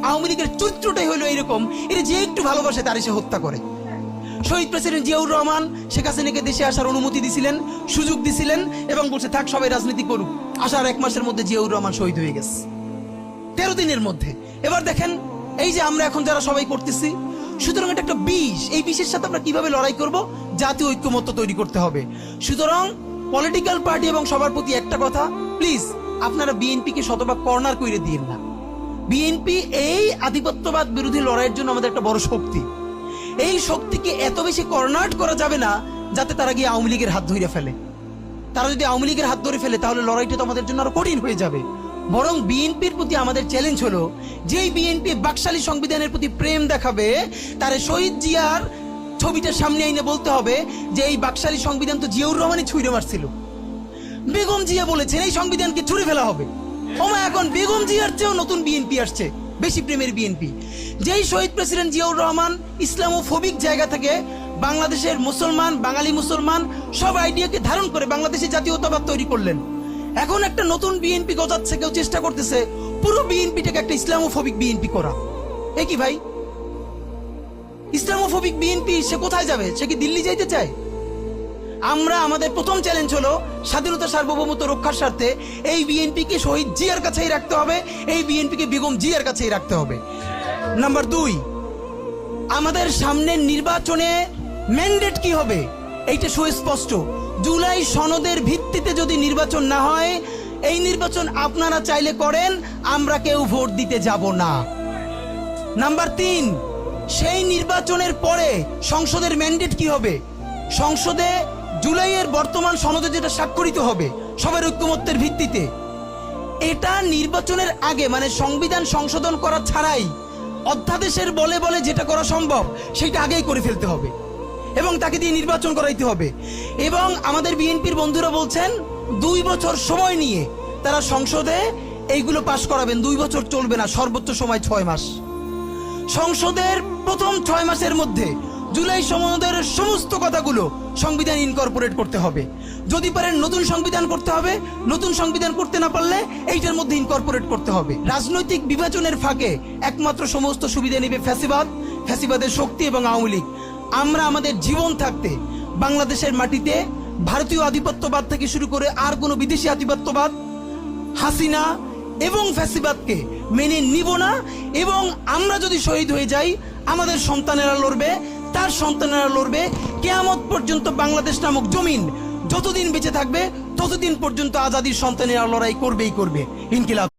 আওয়ামী লীগের চরিত্রটাই হলো এরকম, এটা যে একটু ভালোবাসে তার সে হত্যা করে। শহীদ প্রেসিডেন্ট জিয়াউর রহমান শেখ হাসিনাকে দেশে আসার অনুমতি দিছিলেন, সুযোগ দিছিলেন এবং বলছে থাক সবাই রাজনীতি করুক। আসার 1 মাসের মধ্যে জিয়াউর রহমান শহীদ হয়ে গেছে, 13 দিনের মধ্যে। এবার দেখেন এই যে আমরা এখন যারা সবাই করতেছি, সুতরাং এটা একটা বিষ। এই বিষের সাথে আমরা কিভাবে লড়াই করব? জাতীয় ঐক্যমত্য তৈরি করতে হবে। সুতরাং পলিটিক্যাল পার্টি এবং সবার প্রতি একটা কথা, প্লিজ আপনারা বিএনপিকে শতভাগ কর্নার করে দিয়েন না। বিএনপি এই আধিপত্যবাদ বিরোধী লড়াইয়ের জন্য আমাদের একটা বড় শক্তি। এই শক্তিকে এত বেশি কর্নার করা যাবে না যাতে তারা গিয়ে আওয়ামী লীগের হাত ধরে ফেলে। তারা যদি আওয়ামী লীগের হাত ধরে ফেলে তাহলে লড়াইটা তো আমাদের জন্য আরো কঠিন হয়ে যাবে। বরং বিএনপির প্রতি আমাদের চ্যালেঞ্জ হলো, যেই বিএনপি বাকশালী সংবিধানের প্রতি প্রেম দেখাবে, তার শহীদ জিয়ার ছবিটা সামনে আইনে বলতে হবে যে এই বাকশালী সংবিধান তো জিয়াউর রহমানই ছুঁড়ে মারছিল। বেগম জিয়া বলেছেন এই সংবিধানকে ছুঁড়ে ফেলা হবে। ওমা এখন বেগম জিয়ার চেয়েও নতুন বিএনপি আসছে, বেশি প্রেমের বিএনপি। যেই শহীদ প্রেসিডেন্ট জিয়াউর রহমান ইসলামোফোবিক জায়গা থেকে বাংলাদেশের মুসলমান, বাঙালি মুসলমান সব আইডিয়াকে ধারণ করে বাংলাদেশে জাতীয়তাবাদ তৈরি করলেন। এখন একটা নতুন বিএনপি গজাচ্ছে, কেউ চেষ্টা করতেছে পুরো বিএনপিটাকে একটা ইসলামোফোবিক বিএনপি করা। এ কি ভাই, ইসলামোফোবিক বিএনপি সে কোথায় যাবে? সে কি দিল্লি যাইতে চায়? আমরা আমাদের প্রথম চ্যালেঞ্জ হলো স্বাধীনতা সার্বভৌমত্ব রক্ষার স্বার্থে এই বিএনপিকে শহীদ জিয়ার কাছেই রাখতে হবে, এই বিএনপিকে বেগম জিয়ার কাছেই রাখতে হবে। নাম্বার 2, আমাদের সামনের নির্বাচনে ম্যান্ডেট কি হবে এইটা সুস্পষ্ট। জুলাই সনদের ভিত্তিতে যদি নির্বাচন না হয়, এই নির্বাচন আপনারা চাইলে করেন, আমরা কেউ ভোট দিতে যাব না। নাম্বার 3, সেই নির্বাচনের পরে সংসদের ম্যান্ডেট কি হবে? সংসদে জুলাইয়ের বর্তমান সনদে যেটা স্বাক্ষরিত হবে সবার ঐক্যমত্যের ভিত্তিতে, এটা নির্বাচনের আগে মানে সংবিধান সংশোধন করা ছাড়াই অধ্যাদেশের বলে বলে যেটা করা সম্ভব সেটা আগেই করে ফেলতে হবে এবং তাকে দিয়ে নির্বাচন করাইতে হবে। এবং আমাদের বিএনপির বন্ধুরা বলছেন 2 বছর সময় নিয়ে তারা সংসদে এইগুলো পাশ করাবেন। 2 বছর চলবে না, সর্বোচ্চ সময় 6 মাস। সংসদের প্রথম 6 মাসের মধ্যে জুলাই সনদের সমস্ত কথাগুলো সংবিধান ইনকর্পোরেট করতে হবে। যদি পারেন নতুন সংবিধান করতে হবে, নতুন সংবিধান করতে না পারলে এইটার মধ্যে ইনকর্পোরেট করতে হবে। রাজনৈতিক বিভাজনের ফাঁকে একমাত্র সমস্ত সুবিধা নেবে ফ্যাসিবাদ, ফ্যাসিবাদের শক্তি এবং আওয়ামী লীগ। আমরা আমাদের জীবন থাকতে বাংলাদেশের মাটিতে ভারতীয় আধিপত্যবাদ থেকে শুরু করে আর কোনো বিদেশি আধিপত্যবাদ, হাসিনা এবং ফ্যাসিবাদকে মেনে নিব না। এবং আমরা যদি শহীদ হয়ে যাই, আমাদের সন্তানেরা লড়বে, তার সন্তানেরা লড়বে। কিয়ামত পর্যন্ত বাংলাদেশ নামক জমিন যতদিন বেঁচে থাকবে ততদিন পর্যন্ত আজাদির সন্তানেরা লড়াই করবেই করবে। ইনকিলাব।